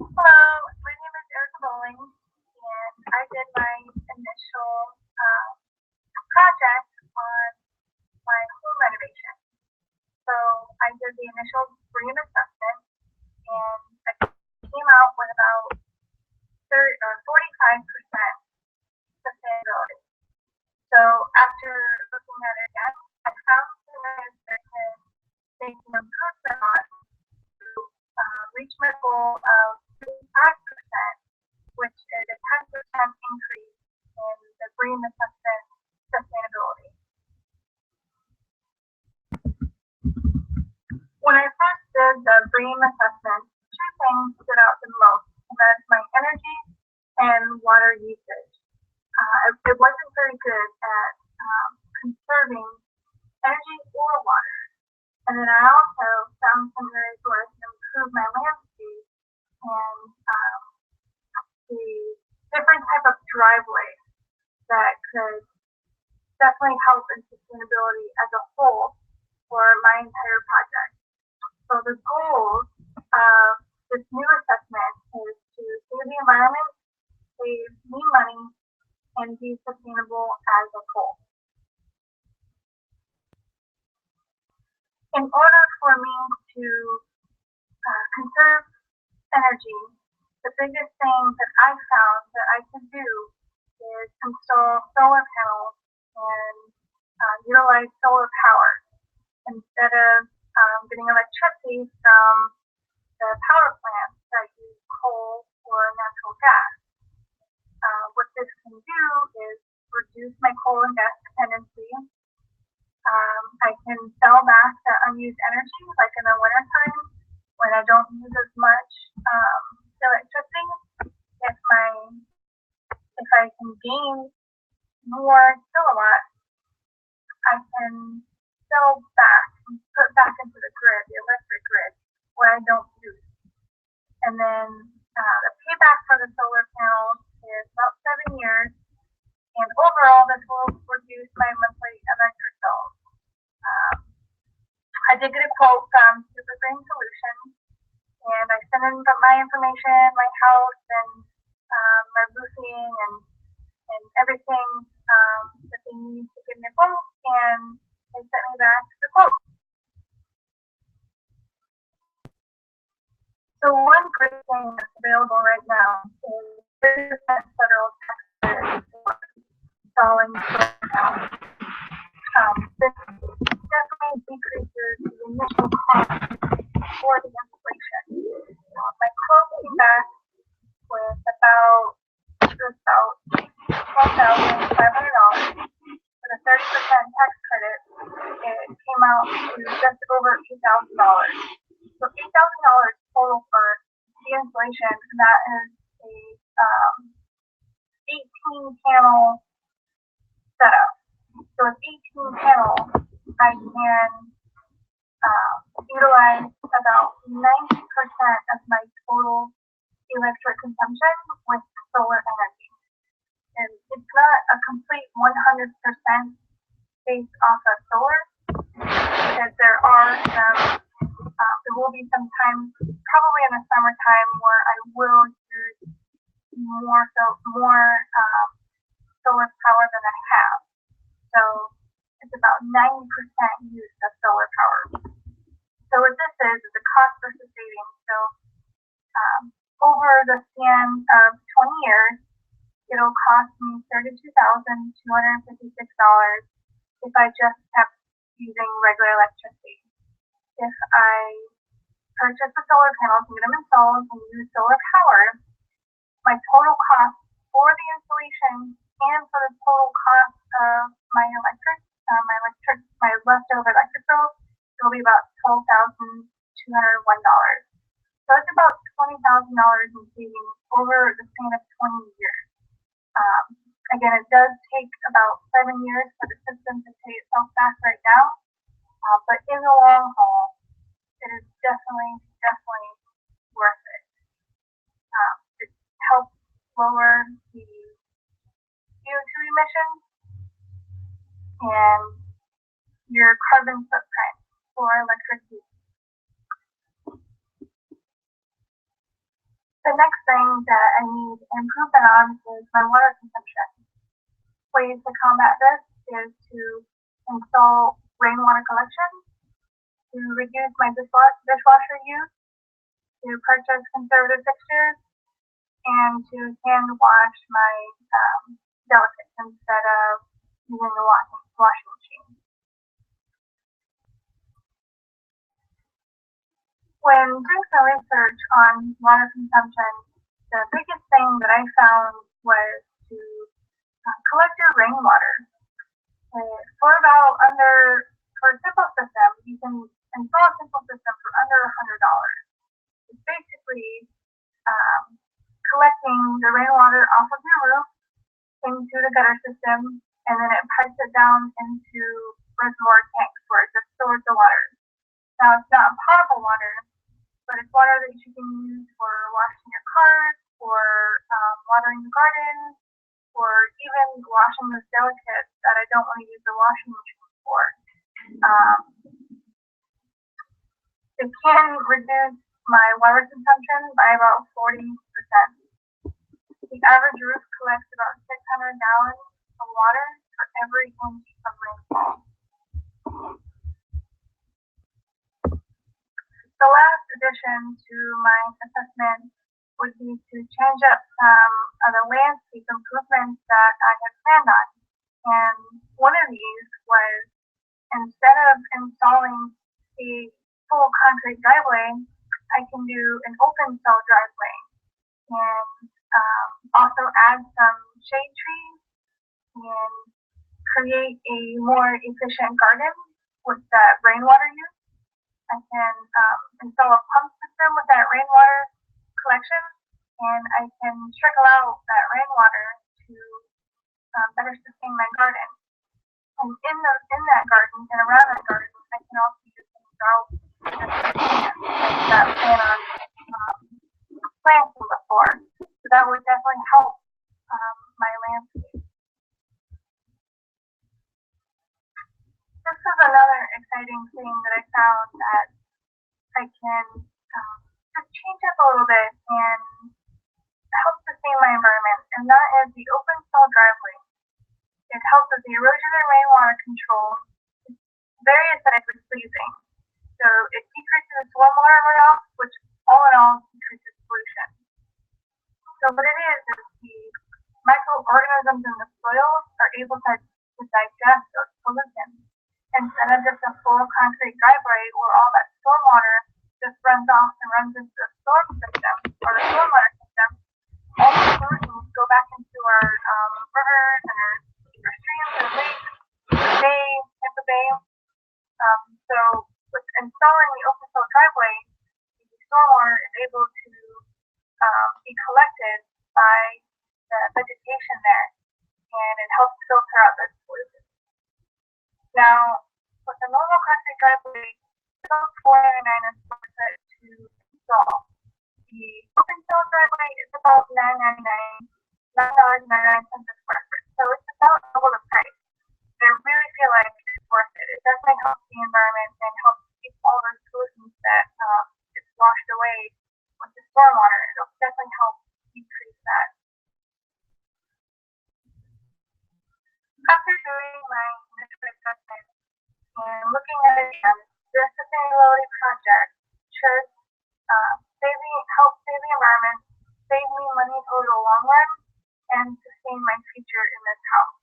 Hello, my name is Erica Bowling, and I did my initial project on my home renovation. So I did the initial BREEAM assessment, and I came out with about 45% sustainability. So after looking at it again, I found areas that can make an improvement on to reach my goal of 55%, which is a 10% increase in the BREEAM assessment sustainability. When I first did the BREEAM assessment, two things stood out the most, and that's my energy and water usage. It wasn't very good at conserving energy or water. And then I also found some areas where I can improve my landscape and the different type of driveways that could definitely help in sustainability as a whole for my entire project. So the goals of this new assessment is to save the environment, save me money, and be sustainable as a whole. In order for me to conserve energy, the biggest thing that I found that I could do is install solar panels and utilize solar power instead of getting electricity from the power plants that use coal or natural gas. What this can do is reduce my coal and gas dependency. I can sell back the unused energy, like in the wintertime when I don't use as much electricity. If my if I can gain more kilowatts, I can sell back and put back into the grid, the electric grid, where I don't use. And then the payback for the solar panels is about 7 years, and overall this will reduce my monthly electric bill. I did get a quote from Super Green Solutions, and I sent in my information, my house, and my roofing, and everything that they need to give me a quote, and they sent me back the quote. So one great thing that's available right now is 30% federal tax credit for installing solar panels. This definitely decreases the initial cost for the installation. My quote came back with about $12,500 with a 30% tax credit. It came out to just over $8,000. So $8,000 total for the installation, and that is a 18 panel setup. So with 18 panels, I can utilize about 90% of my total electric consumption with solar energy. And it's not a complete 100% based off of solar, because there will be some times, probably in the summertime, where I will use more solar power than I have. So it's about 90% use of solar power. So what this is a cost versus savings. So over the span of 20 years, it'll cost me $32,256 if I just kept using regular electricity. If I purchase the solar panels and get them installed and use solar power, my total cost for the installation and for the total cost of my leftover electric bill will be about $12,201. So it's about $20,000 in savings over the span of 20 years. Again, it does take about 7 years for the system to pay itself back right now, but in the long haul, it is definitely worth it. It helps lower the CO2 emissions and your carbon footprint for electricity. The next thing that I need improvement on is my water consumption. Ways to combat this is to install rainwater collection, to reduce my dishwasher use, to purchase conservative fixtures, and to hand wash my delicates instead of using the washing machine. When doing some research on water consumption, the biggest thing that I found was to collect your rainwater. For a simple system, you can install a simple system for under $100. It's basically collecting the rainwater off of your roof into the gutter system, and then it pipes it down into reservoir tanks where it just stores the water. Now, it's not potable water, but it's water that you can use for washing your cars, for watering the garden, or even washing those delicates that I don't want to use the washing machine for. It can reduce my water consumption by about 40%. The average roof collects about 600 gallons of water for every inch of rainfall. The last addition to my assessment would be to change up some of the landscape improvements that I had planned on. And one of these was, instead of installing a full concrete driveway, I can do an open cell driveway and also add some shade trees and create a more efficient garden with that rainwater use. I can install a pump system with that rainwater collection, and I can trickle out that rainwater to better sustain my garden. And in that garden and around that garden, I can also use some drought that I plan on planting before. So that would definitely help my landscape. This is another exciting thing that I found that I can just change up a little bit and help sustain my environment, and that is the open cell driveway. It helps with the erosion and rainwater control. It's very aesthetically pleasing. So it decreases stormwater runoff, which all in all decreases pollution. So what it is the microorganisms in the soil are able to digest those pollutants. Instead of just a full concrete driveway where all that stormwater just runs off and runs into the storm system or the stormwater system, all the pollutants go back into our rivers and our streams and lakes, the bay, Tampa Bay. So with installing the open cell driveway, the stormwater is able to be collected by the vegetation there, and it helps filter out those pollutants. Now, with a normal concrete driveway, it's about $4.99 a square foot to install. The open cell driveway is about $9.99 a square foot. So it's about double the price. I really feel like it's worth it. It definitely helps the environment and helps keep all those pollutants that gets washed away with the stormwater. It'll definitely help decrease that. After doing my initial assessment and looking at it again, this sustainability project should help save the environment, save me money over the long run, and sustain my future in this house.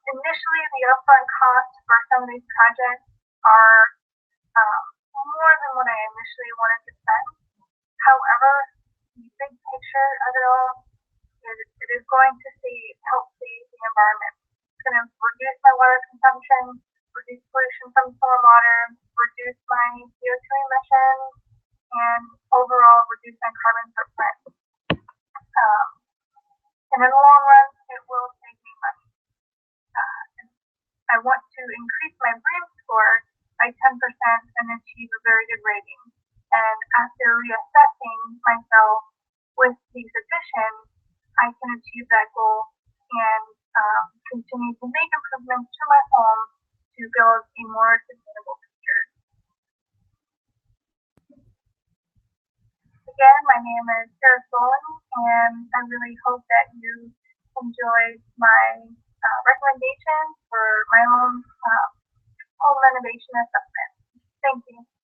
Initially, the upfront costs for some of these projects are more than what I initially wanted to spend. However, the big picture of it all is it is going to help save the environment. It's going to reduce my water consumption, reduce pollution from stormwater, reduce my CO2 emissions, and overall reduce my carbon footprint. And in the long run, it will save me money. I want to increase my BREEAM score by 10% and achieve a very good rating. And after reassessing myself with these additions, I can achieve that goal and continue to make improvements to my home to build a more sustainable future. Again, my name name is Sarah Solon, and I really hope that you enjoyed my recommendations for my own home renovation assessment. Thank you.